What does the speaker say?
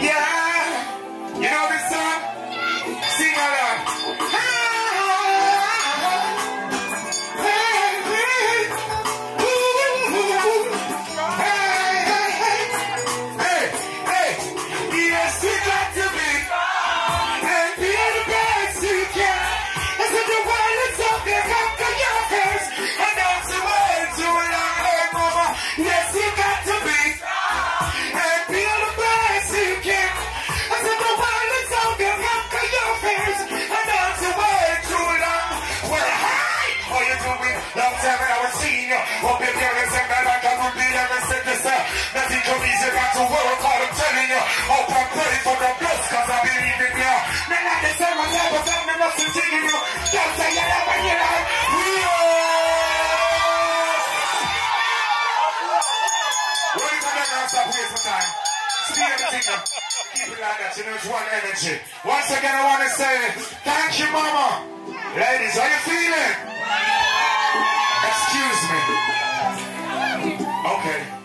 Yeah. You know this song? Sing along. Yes, you got to be and be the best you can. And so the world is up there, conquer your face. And that's the way to a long way, mama. Yes, you got to be and be the best you can. And so the world is up there, conquer your face. And that's the way to a long way. Hi! How you doing? Long time I was seeing you. Hope you're feeling something like I could be ever said this. Nothing come easy, got to work hard, I'm telling you. Hope I'm ready for the best, cause I believe in you. None of the same, I'm never done, me nothing taking you. Don't say you love when you like. What is the name of stop wasting time? See everything now. Keep it like that, you know, it's one energy. Once again, I want to say, thank you, mama. Ladies, how you feeling? Excuse me. Okay.